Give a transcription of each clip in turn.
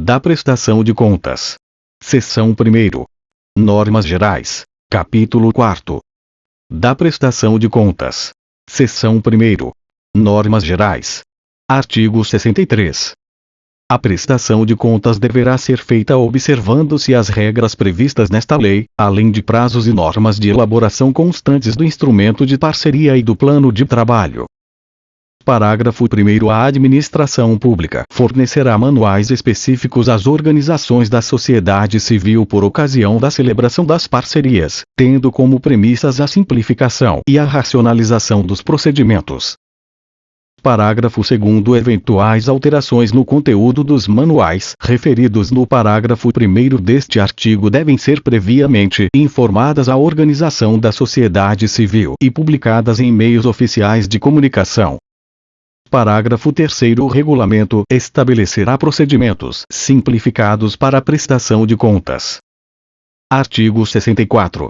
da prestação de contas. Seção 1º. Normas gerais. Capítulo 4º. Da prestação de contas. Seção 1º. Normas gerais. Artigo 63. A prestação de contas deverá ser feita observando-se as regras previstas nesta lei, além de prazos e normas de elaboração constantes do instrumento de parceria e do plano de trabalho. Parágrafo 1º. A administração pública fornecerá manuais específicos às organizações da sociedade civil por ocasião da celebração das parcerias, tendo como premissas a simplificação e a racionalização dos procedimentos. Parágrafo 2º. Eventuais alterações no conteúdo dos manuais referidos no parágrafo 1º deste artigo devem ser previamente informadas à organização da sociedade civil e publicadas em meios oficiais de comunicação. Parágrafo 3º. O regulamento estabelecerá procedimentos simplificados para a prestação de contas. Artigo 64.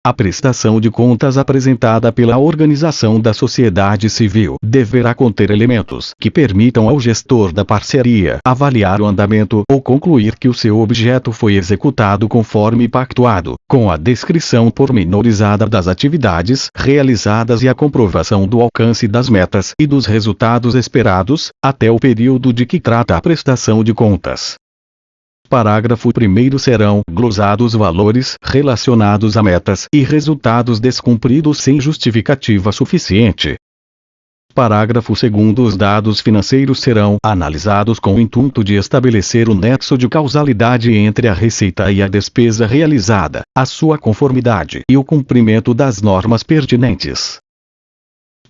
A prestação de contas apresentada pela organização da sociedade civil deverá conter elementos que permitam ao gestor da parceria avaliar o andamento ou concluir que o seu objeto foi executado conforme pactuado, com a descrição pormenorizada das atividades realizadas e a comprovação do alcance das metas e dos resultados esperados, até o período de que trata a prestação de contas. Parágrafo 1º. Serão glosados valores relacionados a metas e resultados descumpridos sem justificativa suficiente. Parágrafo 2º. Os dados financeiros serão analisados com o intuito de estabelecer o nexo de causalidade entre a receita e a despesa realizada, a sua conformidade e o cumprimento das normas pertinentes.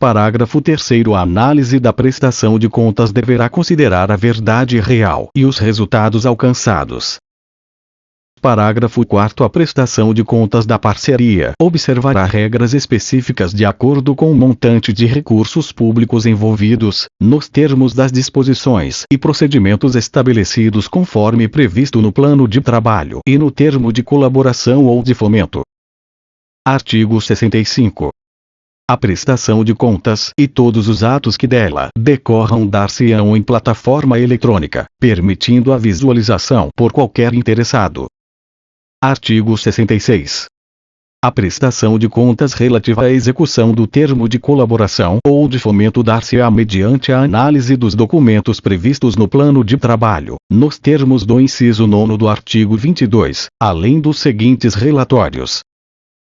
Parágrafo 3º. A análise da prestação de contas deverá considerar a verdade real e os resultados alcançados. Parágrafo 4º. A prestação de contas da parceria observará regras específicas de acordo com o montante de recursos públicos envolvidos, nos termos das disposições e procedimentos estabelecidos conforme previsto no plano de trabalho e no termo de colaboração ou de fomento. Artigo 65. A prestação de contas e todos os atos que dela decorram dar-se-ão em plataforma eletrônica, permitindo a visualização por qualquer interessado. Artigo 66. A prestação de contas relativa à execução do termo de colaboração ou de fomento dar-se-á mediante a análise dos documentos previstos no plano de trabalho, nos termos do inciso 9º do artigo 22, além dos seguintes relatórios.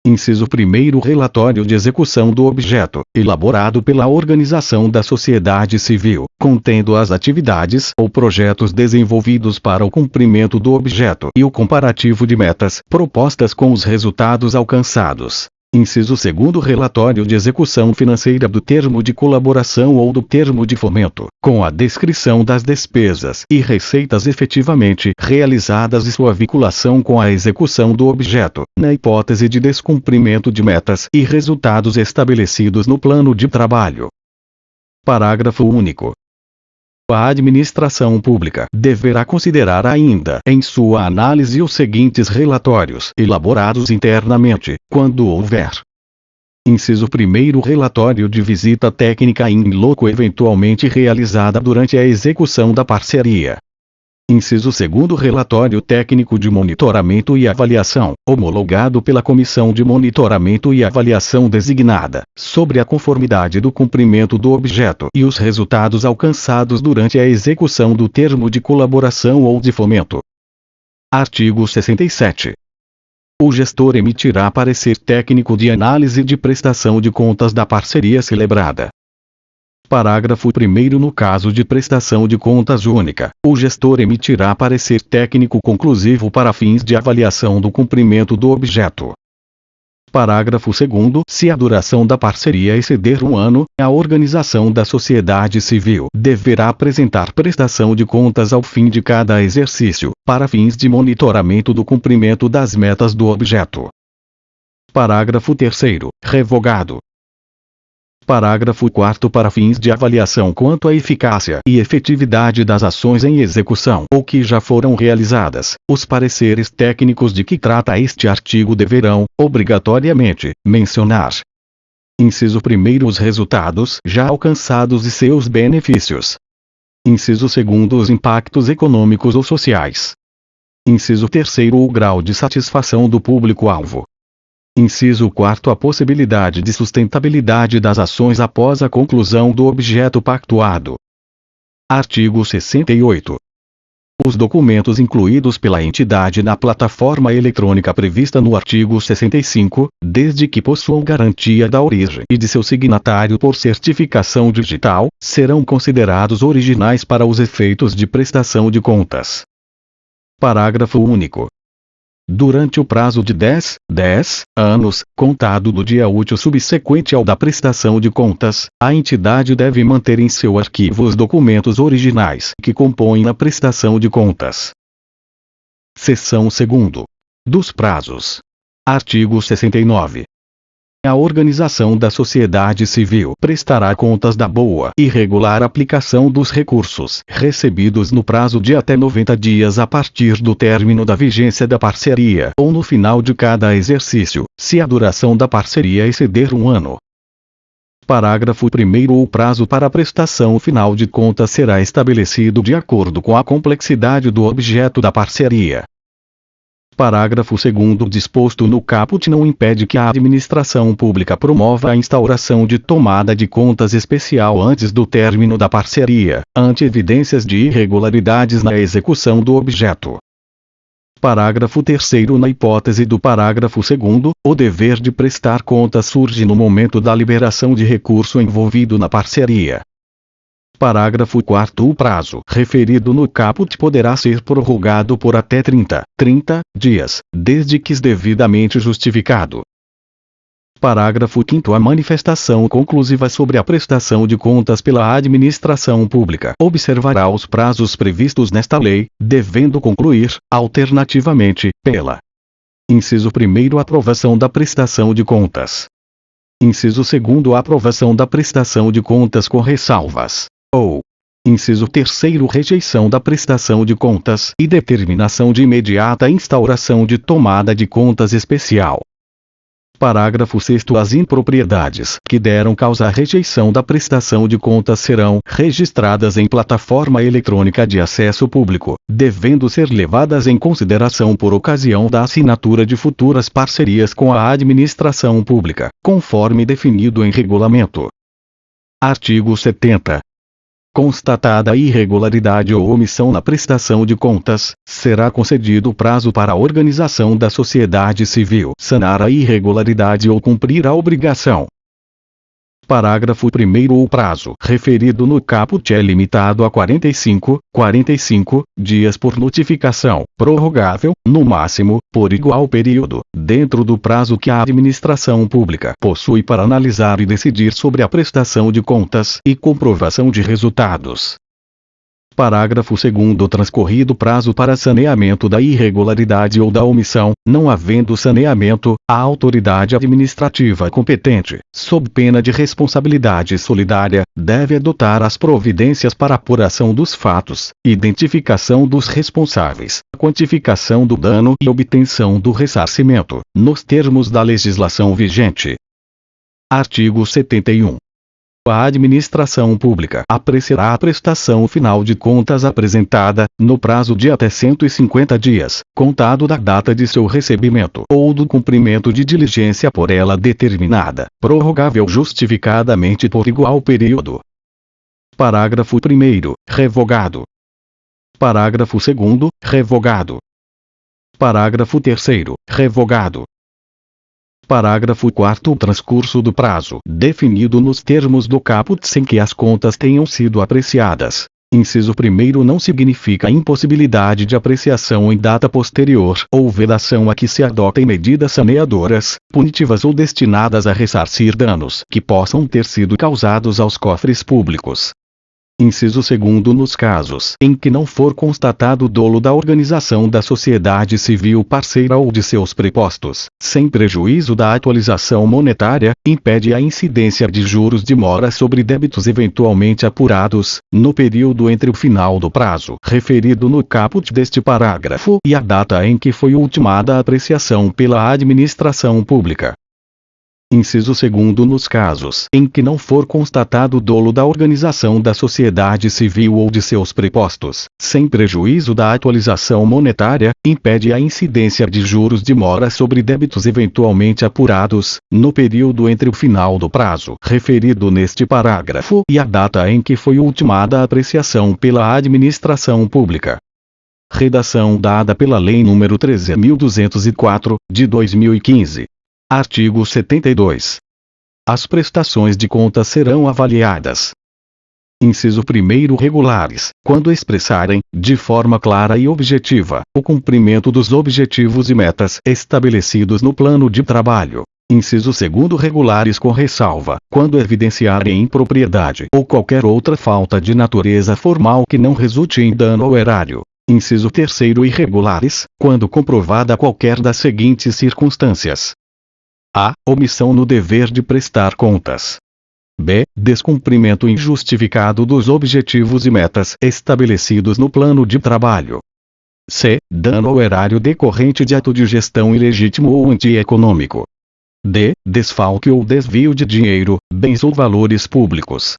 Inciso 1º. Relatório de execução do objeto, elaborado pela organização da sociedade civil, contendo as atividades ou projetos desenvolvidos para o cumprimento do objeto e o comparativo de metas propostas com os resultados alcançados. Inciso 2º. Relatório de execução financeira do termo de colaboração ou do termo de fomento, com a descrição das despesas e receitas efetivamente realizadas e sua vinculação com a execução do objeto, na hipótese de descumprimento de metas e resultados estabelecidos no plano de trabalho. Parágrafo único. A administração pública deverá considerar ainda em sua análise os seguintes relatórios elaborados internamente, quando houver. Inciso 1º. Relatório de visita técnica in loco eventualmente realizada durante a execução da parceria. Inciso 2º. Relatório técnico de monitoramento e avaliação, homologado pela Comissão de Monitoramento e Avaliação designada, sobre a conformidade do cumprimento do objeto e os resultados alcançados durante a execução do termo de colaboração ou de fomento. Artigo 67. O gestor emitirá parecer técnico de análise de prestação de contas da parceria celebrada. Parágrafo 1º. No caso de prestação de contas única, o gestor emitirá parecer técnico conclusivo para fins de avaliação do cumprimento do objeto. Parágrafo 2º. Se a duração da parceria exceder 1 ano, a organização da sociedade civil deverá apresentar prestação de contas ao fim de cada exercício, para fins de monitoramento do cumprimento das metas do objeto. Parágrafo 3º. Revogado. Parágrafo 4º. Para fins de avaliação quanto à eficácia e efetividade das ações em execução ou que já foram realizadas, os pareceres técnicos de que trata este artigo deverão, obrigatoriamente, mencionar: inciso 1º. Os resultados já alcançados e seus benefícios. Inciso 2º, os impactos econômicos ou sociais. Inciso 3º, o grau de satisfação do público-alvo. Inciso 4º, a possibilidade de sustentabilidade das ações após a conclusão do objeto pactuado. Artigo 68. Os documentos incluídos pela entidade na plataforma eletrônica prevista no artigo 65, desde que possuam garantia da origem e de seu signatário por certificação digital, serão considerados originais para os efeitos de prestação de contas. Parágrafo único. Durante o prazo de 10 anos, contado do dia útil subsequente ao da prestação de contas, a entidade deve manter em seu arquivo os documentos originais que compõem a prestação de contas. Seção 2ª. Dos prazos. Artigo 69. A organização da sociedade civil prestará contas da boa e regular aplicação dos recursos recebidos no prazo de até 90 dias a partir do término da vigência da parceria ou no final de cada exercício, se a duração da parceria exceder 1 ano. Parágrafo 1º. O prazo para a prestação final de contas será estabelecido de acordo com a complexidade do objeto da parceria. Parágrafo 2º. Disposto no caput não impede que a administração pública promova a instauração de tomada de contas especial antes do término da parceria, ante evidências de irregularidades na execução do objeto. Parágrafo 3º. Na hipótese do parágrafo 2º, o dever de prestar contas surge no momento da liberação de recurso envolvido na parceria. Parágrafo 4º. O prazo referido no caput poderá ser prorrogado por até 30 dias, desde que devidamente justificado. Parágrafo 5º. A manifestação conclusiva sobre a prestação de contas pela administração pública observará os prazos previstos nesta lei, devendo concluir, alternativamente, pela: Inciso 1º. Aprovação da prestação de contas. Inciso 2º. Aprovação da prestação de contas com ressalvas. Ou: Inciso 3º. Rejeição da prestação de contas e determinação de imediata instauração de tomada de contas especial. Parágrafo 6º. As impropriedades que deram causa à rejeição da prestação de contas serão registradas em plataforma eletrônica de acesso público, devendo ser levadas em consideração por ocasião da assinatura de futuras parcerias com a administração pública, conforme definido em regulamento. Artigo 70. Constatada a irregularidade ou omissão na prestação de contas, será concedido prazo para a organização da sociedade civil sanar a irregularidade ou cumprir a obrigação. Parágrafo 1º. O prazo referido no caput é limitado a 45 dias por notificação, prorrogável, no máximo, por igual período, dentro do prazo que a administração pública possui para analisar e decidir sobre a prestação de contas e comprovação de resultados. Parágrafo 2º. Transcorrido prazo para saneamento da irregularidade ou da omissão, não havendo saneamento, a autoridade administrativa competente, sob pena de responsabilidade solidária, deve adotar as providências para apuração dos fatos, identificação dos responsáveis, quantificação do dano e obtenção do ressarcimento, nos termos da legislação vigente. Artigo 71. A administração pública apreciará a prestação final de contas apresentada, no prazo de até 150 dias, contado da data de seu recebimento ou do cumprimento de diligência por ela determinada, prorrogável justificadamente por igual período. Parágrafo 1º. Revogado. Parágrafo 2º. Revogado. Parágrafo 3º. Revogado. Parágrafo 4º. O transcurso do prazo definido nos termos do caput sem que as contas tenham sido apreciadas. Inciso 1º. Não significa impossibilidade de apreciação em data posterior ou vedação a que se adotem medidas saneadoras, punitivas ou destinadas a ressarcir danos que possam ter sido causados aos cofres públicos. Inciso 2º. Nos casos em que não for constatado dolo da organização da sociedade civil parceira ou de seus prepostos, sem prejuízo da atualização monetária, impede a incidência de juros de mora sobre débitos eventualmente apurados, no período entre o final do prazo referido no caput deste parágrafo e a data em que foi ultimada a apreciação pela administração pública. Inciso 2º, nos casos em que não for constatado dolo da organização da sociedade civil ou de seus prepostos, sem prejuízo da atualização monetária, impede a incidência de juros de mora sobre débitos eventualmente apurados, no período entre o final do prazo referido neste parágrafo e a data em que foi ultimada a apreciação pela administração pública. Redação dada pela Lei nº 13.204, de 2015. Artigo 72. As prestações de contas serão avaliadas. Inciso 1º, regulares, quando expressarem, de forma clara e objetiva, o cumprimento dos objetivos e metas estabelecidos no plano de trabalho. Inciso 2º, regulares com ressalva, quando evidenciarem impropriedade ou qualquer outra falta de natureza formal que não resulte em dano ao erário. Inciso 3º, irregulares, quando comprovada qualquer das seguintes circunstâncias: a. Omissão no dever de prestar contas. B. Descumprimento injustificado dos objetivos e metas estabelecidos no plano de trabalho. C. Dano ao erário decorrente de ato de gestão ilegítimo ou antieconômico. D. Desfalque ou desvio de dinheiro, bens ou valores públicos.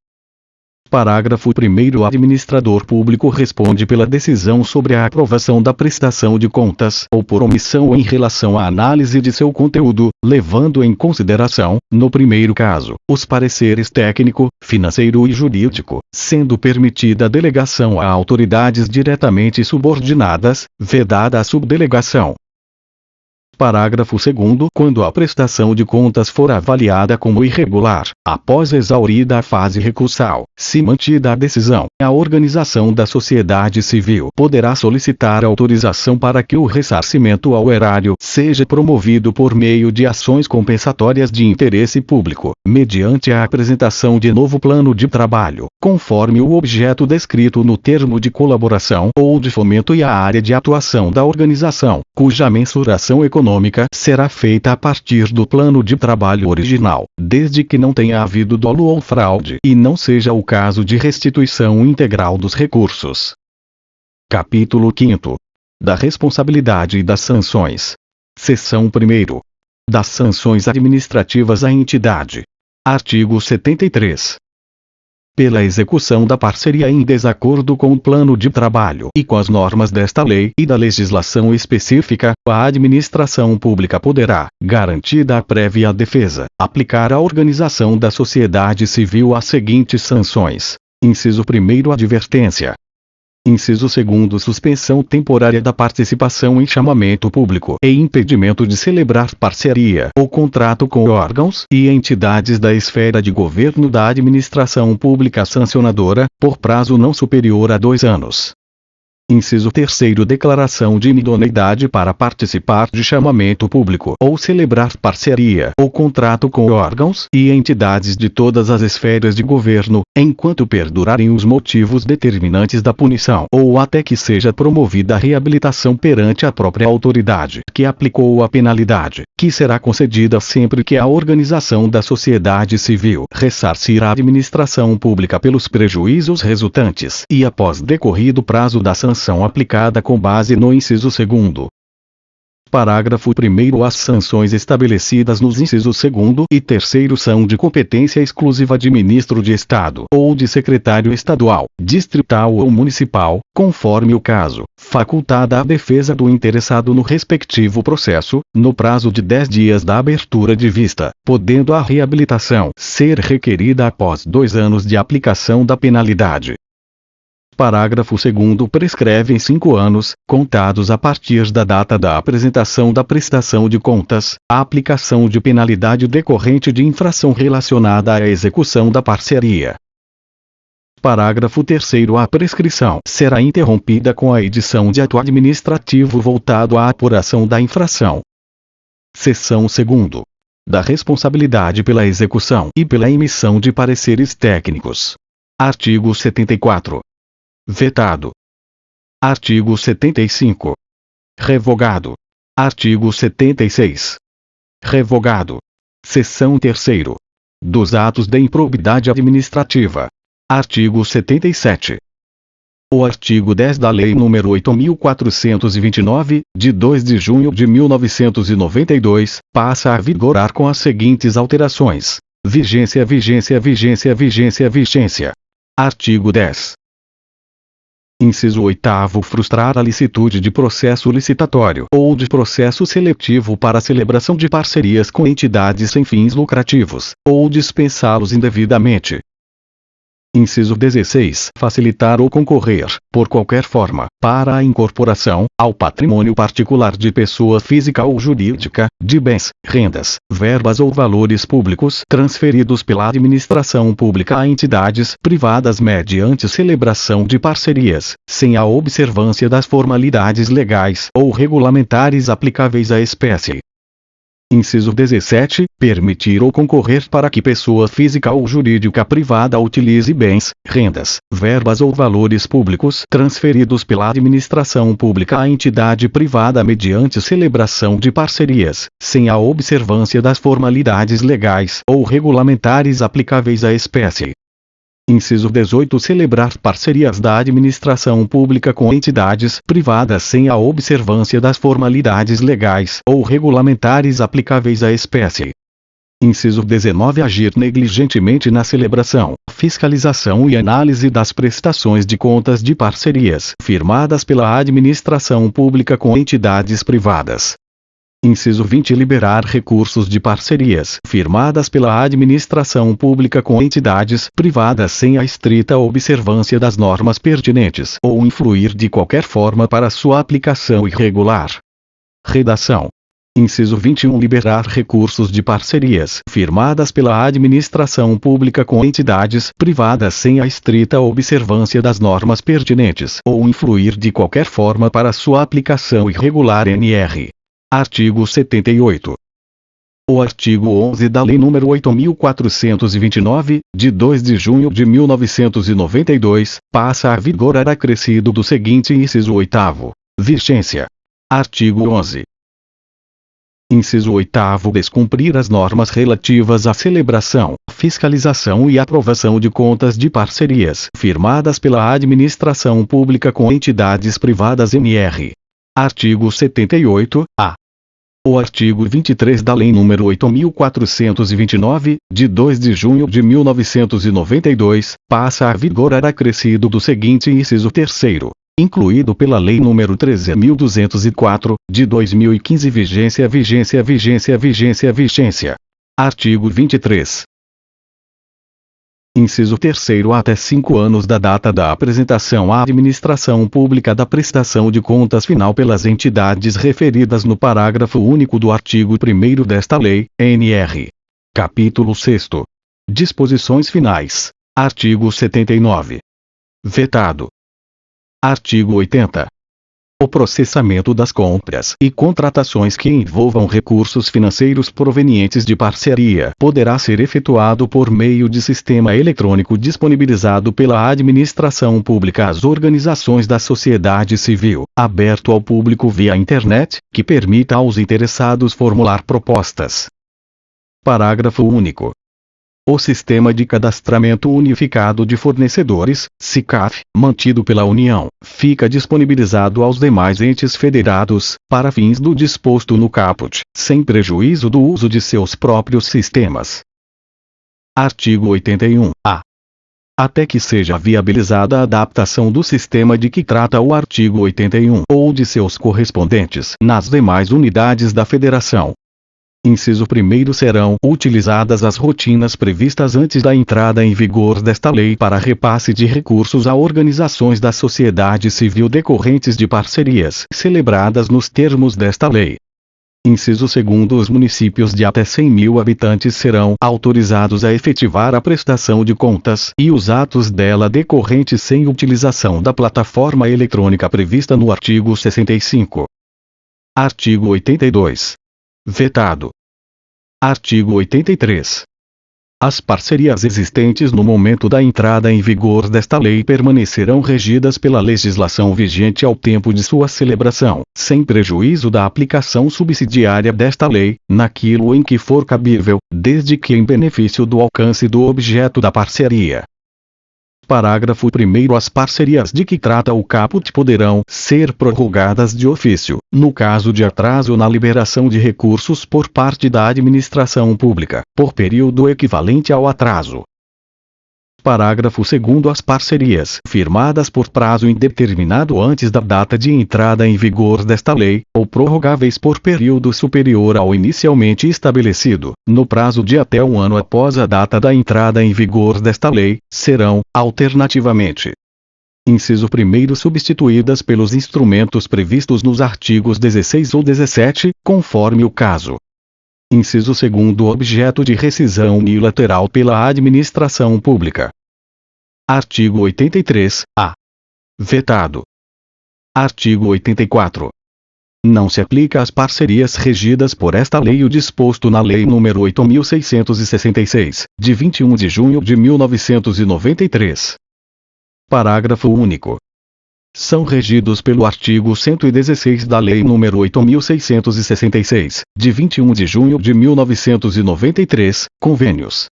Parágrafo 1º. O administrador público responde pela decisão sobre a aprovação da prestação de contas ou por omissão em relação à análise de seu conteúdo, levando em consideração, no primeiro caso, os pareceres técnico, financeiro e jurídico, sendo permitida a delegação a autoridades diretamente subordinadas, vedada a subdelegação. Parágrafo 2º. Quando a prestação de contas for avaliada como irregular, após exaurida a fase recursal, se mantida a decisão, a organização da sociedade civil poderá solicitar autorização para que o ressarcimento ao erário seja promovido por meio de ações compensatórias de interesse público, mediante a apresentação de novo plano de trabalho, conforme o objeto descrito no termo de colaboração ou de fomento e a área de atuação da organização, cuja mensuração econômica será feita a partir do plano de trabalho original, desde que não tenha havido dolo ou fraude e não seja o caso de restituição integral dos recursos. Capítulo 5º. Da responsabilidade e das sanções. Seção 1º. Das sanções administrativas à entidade. Artigo 73. Pela execução da parceria em desacordo com o plano de trabalho e com as normas desta lei e da legislação específica, a administração pública poderá, garantida a prévia defesa, aplicar à organização da sociedade civil as seguintes sanções. Inciso 1º, advertência. Inciso 2º, suspensão temporária da participação em chamamento público e impedimento de celebrar parceria ou contrato com órgãos e entidades da esfera de governo da administração pública sancionadora, por prazo não superior a 2 anos. Inciso 3º, declaração de inidoneidade para participar de chamamento público ou celebrar parceria ou contrato com órgãos e entidades de todas as esferas de governo, enquanto perdurarem os motivos determinantes da punição ou até que seja promovida a reabilitação perante a própria autoridade que aplicou a penalidade, que será concedida sempre que a organização da sociedade civil ressarcir a administração pública pelos prejuízos resultantes e após decorrido prazo da sanção aplicada com base no inciso 2º. Parágrafo 1º. As sanções estabelecidas nos incisos 2º e 3º são de competência exclusiva de ministro de Estado ou de secretário estadual, distrital ou municipal, conforme o caso, facultada a defesa do interessado no respectivo processo, no prazo de 10 dias da abertura de vista, podendo a reabilitação ser requerida após 2 anos de aplicação da penalidade. Parágrafo 2º. Prescreve em 5 anos, contados a partir da data da apresentação da prestação de contas, a aplicação de penalidade decorrente de infração relacionada à execução da parceria. Parágrafo 3º. A prescrição será interrompida com a edição de ato administrativo voltado à apuração da infração. Seção 2º. Da responsabilidade pela execução e pela emissão de pareceres técnicos. Artigo 74. Vetado. Artigo 75. Revogado. Artigo 76. Revogado. Seção 3º. Dos atos de improbidade administrativa. Artigo 77. O artigo 10 da Lei nº 8.429, de 2 de junho de 1992, passa a vigorar com as seguintes alterações. Vigência. Artigo 10. Inciso 8º. Frustrar a licitude de processo licitatório ou de processo seletivo para celebração de parcerias com entidades sem fins lucrativos, ou dispensá-los indevidamente. Inciso 16. Facilitar ou concorrer, por qualquer forma, para a incorporação, ao patrimônio particular de pessoa física ou jurídica, de bens, rendas, verbas ou valores públicos transferidos pela administração pública a entidades privadas mediante celebração de parcerias, sem a observância das formalidades legais ou regulamentares aplicáveis à espécie. Inciso 17. Permitir ou concorrer para que pessoa física ou jurídica privada utilize bens, rendas, verbas ou valores públicos transferidos pela administração pública à entidade privada mediante celebração de parcerias, sem a observância das formalidades legais ou regulamentares aplicáveis à espécie. Inciso 18. Celebrar parcerias da administração pública com entidades privadas sem a observância das formalidades legais ou regulamentares aplicáveis à espécie. Inciso 19. Agir negligentemente na celebração, fiscalização e análise das prestações de contas de parcerias firmadas pela administração pública com entidades privadas. Inciso 20. Liberar recursos de parcerias firmadas pela administração pública com entidades privadas sem a estrita observância das normas pertinentes ou influir de qualquer forma para sua aplicação irregular. Redação. Inciso 21. Liberar recursos de parcerias firmadas pela administração pública com entidades privadas sem a estrita observância das normas pertinentes ou influir de qualquer forma para sua aplicação irregular. NR. Artigo 78. O artigo 11 da Lei nº 8.429, de 2 de junho de 1992, passa a vigorar acrescido do seguinte inciso 8º. Vigência. Artigo 11. Inciso 8º. Descumprir as normas relativas à celebração, fiscalização e aprovação de contas de parcerias firmadas pela administração pública com entidades privadas. NR. Artigo 78-A. O artigo 23 da Lei nº 8.429, de 2 de junho de 1992, passa a vigorar acrescido do seguinte inciso 3º, incluído pela Lei nº 13.204, de 2015. Vigência. Artigo 23. Inciso 3º. Até 5 anos da data da apresentação à administração pública da prestação de contas final pelas entidades referidas no parágrafo único do artigo 1º desta lei, nr. Capítulo 6º. Disposições finais. Artigo 79. Vetado. Artigo 80. O processamento das compras e contratações que envolvam recursos financeiros provenientes de parceria poderá ser efetuado por meio de sistema eletrônico disponibilizado pela administração pública às organizações da sociedade civil, aberto ao público via internet, que permita aos interessados formular propostas. Parágrafo único. O Sistema de Cadastramento Unificado de Fornecedores, SICAF, mantido pela União, fica disponibilizado aos demais entes federados, para fins do disposto no caput, sem prejuízo do uso de seus próprios sistemas. Artigo 81-A. Até que seja viabilizada a adaptação do sistema de que trata o artigo 81 ou de seus correspondentes nas demais unidades da Federação. Inciso 1º. Serão utilizadas as rotinas previstas antes da entrada em vigor desta lei para repasse de recursos a organizações da sociedade civil decorrentes de parcerias celebradas nos termos desta lei. Inciso 2º. Os municípios de até 100.000 habitantes serão autorizados a efetivar a prestação de contas e os atos dela decorrentes sem utilização da plataforma eletrônica prevista no artigo 65. Artigo 82. Vetado. Artigo 83. As parcerias existentes no momento da entrada em vigor desta lei permanecerão regidas pela legislação vigente ao tempo de sua celebração, sem prejuízo da aplicação subsidiária desta lei, naquilo em que for cabível, desde que em benefício do alcance do objeto da parceria. Parágrafo 1º. As parcerias de que trata o caput poderão ser prorrogadas de ofício, no caso de atraso na liberação de recursos por parte da administração pública, por período equivalente ao atraso. Parágrafo 2º. As parcerias firmadas por prazo indeterminado antes da data de entrada em vigor desta lei, ou prorrogáveis por período superior ao inicialmente estabelecido, no prazo de até 1 ano após a data da entrada em vigor desta lei, serão, alternativamente: inciso 1º, substituídas pelos instrumentos previstos nos artigos 16 ou 17, conforme o caso. Inciso 2º, objeto de rescisão unilateral pela administração pública. Artigo 83-A. Vetado. Artigo 84. Não se aplica às parcerias regidas por esta lei o disposto na Lei nº 8.666, de 21 de junho de 1993. Parágrafo único. São regidos pelo artigo 116 da Lei nº 8.666, de 21 de junho de 1993, convênios.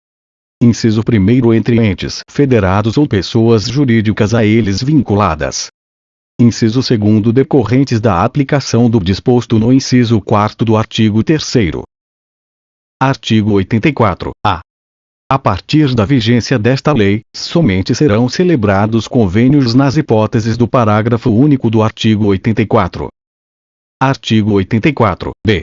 Inciso 1º, entre entes federados ou pessoas jurídicas a eles vinculadas. Inciso 2º, decorrentes da aplicação do disposto no inciso 4º do artigo 3º. Artigo 84-A. A partir da vigência desta lei, somente serão celebrados convênios nas hipóteses do parágrafo único do artigo 84. Artigo 84-B.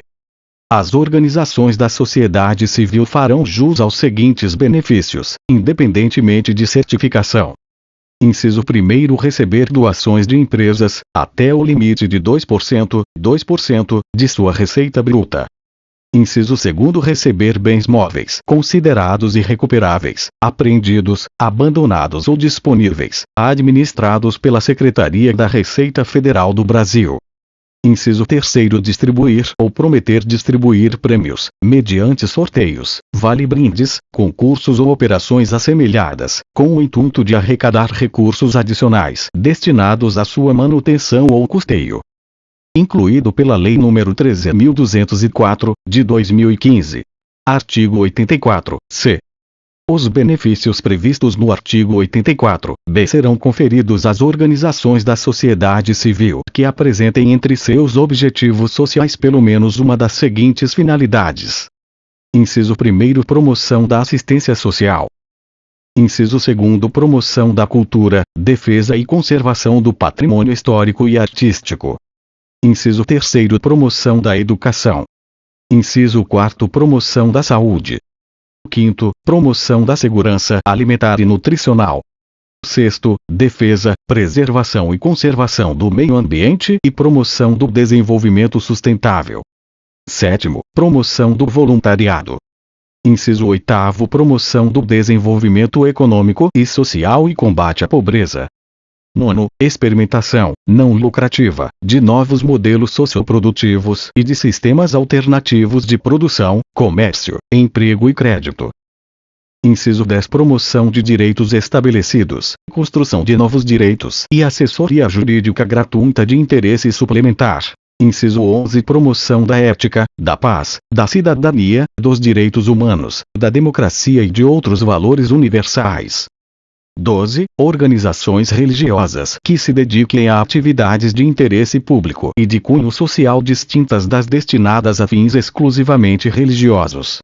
As organizações da sociedade civil farão jus aos seguintes benefícios, independentemente de certificação. Inciso 1º, receber doações de empresas, até o limite de 2%, de sua receita bruta. Inciso 2º, receber bens móveis considerados irrecuperáveis, apreendidos, abandonados ou disponíveis, administrados pela Secretaria da Receita Federal do Brasil. Inciso 3º, distribuir ou prometer distribuir prêmios, mediante sorteios, vale-brindes, concursos ou operações assemelhadas, com o intuito de arrecadar recursos adicionais destinados à sua manutenção ou custeio. Incluído pela Lei nº 13.204, de 2015. Artigo 84-C. Os benefícios previstos no artigo 84-B serão conferidos às organizações da sociedade civil que apresentem entre seus objetivos sociais pelo menos uma das seguintes finalidades. Inciso 1º, promoção da assistência social. Inciso 2º, promoção da cultura, defesa e conservação do patrimônio histórico e artístico. Inciso 3º, promoção da educação. Inciso 4º, promoção da saúde. 5º, promoção da segurança alimentar e nutricional. 6º, defesa, preservação e conservação do meio ambiente e promoção do desenvolvimento sustentável. 7º, promoção do voluntariado. Inciso 8º, promoção do desenvolvimento econômico e social e combate à pobreza. 9º, experimentação, não lucrativa, de novos modelos socioprodutivos e de sistemas alternativos de produção, comércio, emprego e crédito. Inciso 10, promoção de direitos estabelecidos, construção de novos direitos e assessoria jurídica gratuita de interesse suplementar. Inciso 11, promoção da ética, da paz, da cidadania, dos direitos humanos, da democracia e de outros valores universais. 12. Organizações religiosas que se dediquem a atividades de interesse público e de cunho social distintas das destinadas a fins exclusivamente religiosos.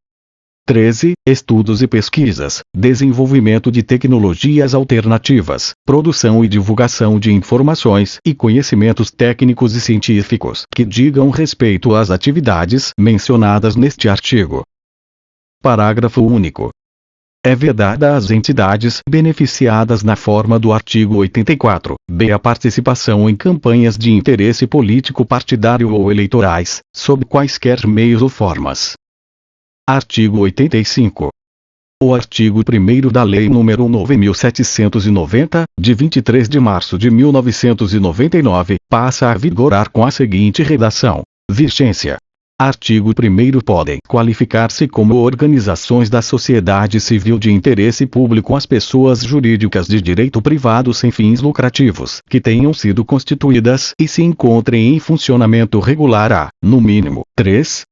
13. Estudos e pesquisas, desenvolvimento de tecnologias alternativas, produção e divulgação de informações e conhecimentos técnicos e científicos que digam respeito às atividades mencionadas neste artigo. Parágrafo único. É vedada às entidades beneficiadas na forma do artigo 84-B a participação em campanhas de interesse político partidário ou eleitorais, sob quaisquer meios ou formas. Artigo 85. O artigo 1º da Lei nº 9.790, de 23 de março de 1999, passa a vigorar com a seguinte redação: vigência. Artigo 1º. Podem qualificar-se como organizações da sociedade civil de interesse público as pessoas jurídicas de direito privado sem fins lucrativos que tenham sido constituídas e se encontrem em funcionamento regular há, no mínimo, 3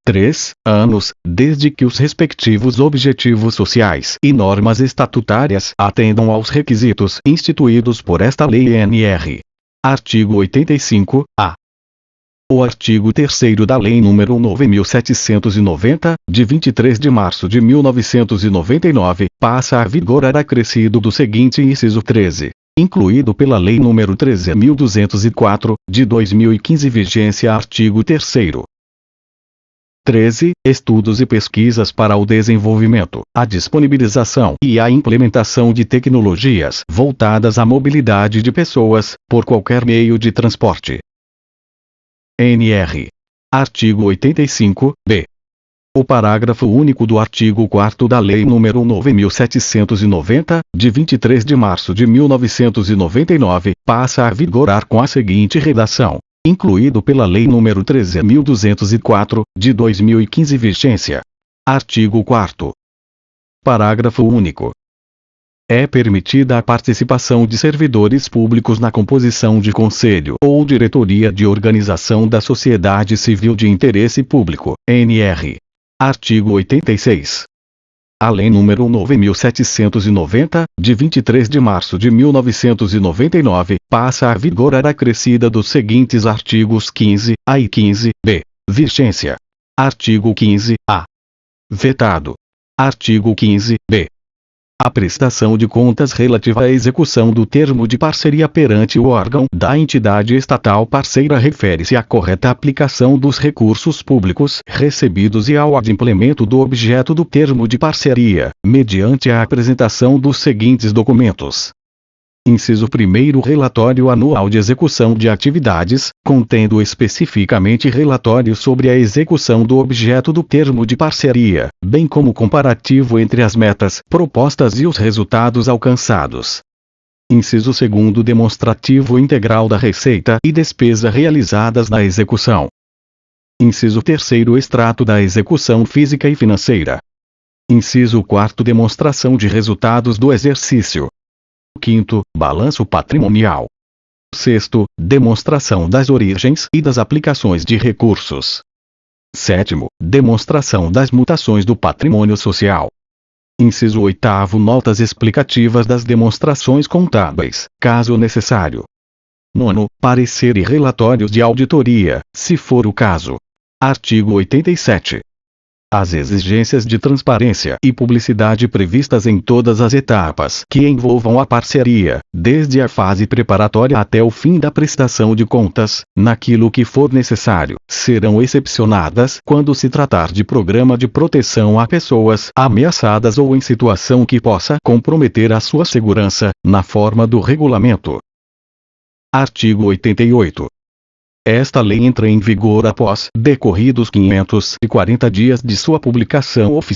anos, desde que os respectivos objetivos sociais e normas estatutárias atendam aos requisitos instituídos por esta Lei nr. Artigo 85-A. O artigo 3º da Lei nº 9.790, de 23 de março de 1999, passa a vigorar acrescido do seguinte inciso 13. Incluído pela Lei nº 13.204, de 2015. Vigência. Artigo 3º. 13. Estudos e pesquisas para o desenvolvimento, a disponibilização e a implementação de tecnologias voltadas à mobilidade de pessoas, por qualquer meio de transporte. NR. Artigo 85-B. O parágrafo único do artigo 4º da Lei nº 9.790, de 23 de março de 1999, passa a vigorar com a seguinte redação: incluído pela Lei nº 13.204, de 2015. Vigência. Artigo 4º. Parágrafo único. É permitida a participação de servidores públicos na composição de conselho ou diretoria de organização da sociedade civil de interesse público, NR. Artigo 86. A Lei nº 9.790, de 23 de março de 1999, passa a vigorar acrescida dos seguintes artigos 15-A e 15-B. Vigência. Artigo 15-A. Vetado. Artigo 15-B. A prestação de contas relativa à execução do termo de parceria perante o órgão da entidade estatal parceira refere-se à correta aplicação dos recursos públicos recebidos e ao adimplemento do objeto do termo de parceria, mediante a apresentação dos seguintes documentos. Inciso 1º. Relatório anual de execução de atividades, contendo especificamente relatório sobre a execução do objeto do termo de parceria, bem como comparativo entre as metas propostas e os resultados alcançados. Inciso 2º. Demonstrativo integral da receita e despesa realizadas na execução. Inciso 3º. Extrato da execução física e financeira. Inciso 4º. Demonstração de resultados do exercício. 5º. Balanço patrimonial. 6º. Demonstração das origens e das aplicações de recursos. 7º. Demonstração das mutações do patrimônio social. Inciso 8º. Notas explicativas das demonstrações contábeis, caso necessário. 9º. Parecer e relatórios de auditoria, se for o caso. Artigo 87. As exigências de transparência e publicidade previstas em todas as etapas que envolvam a parceria, desde a fase preparatória até o fim da prestação de contas, naquilo que for necessário, serão excepcionadas quando se tratar de programa de proteção a pessoas ameaçadas ou em situação que possa comprometer a sua segurança, na forma do regulamento. Artigo 88. Esta lei entra em vigor após decorridos 540 dias de sua publicação oficial.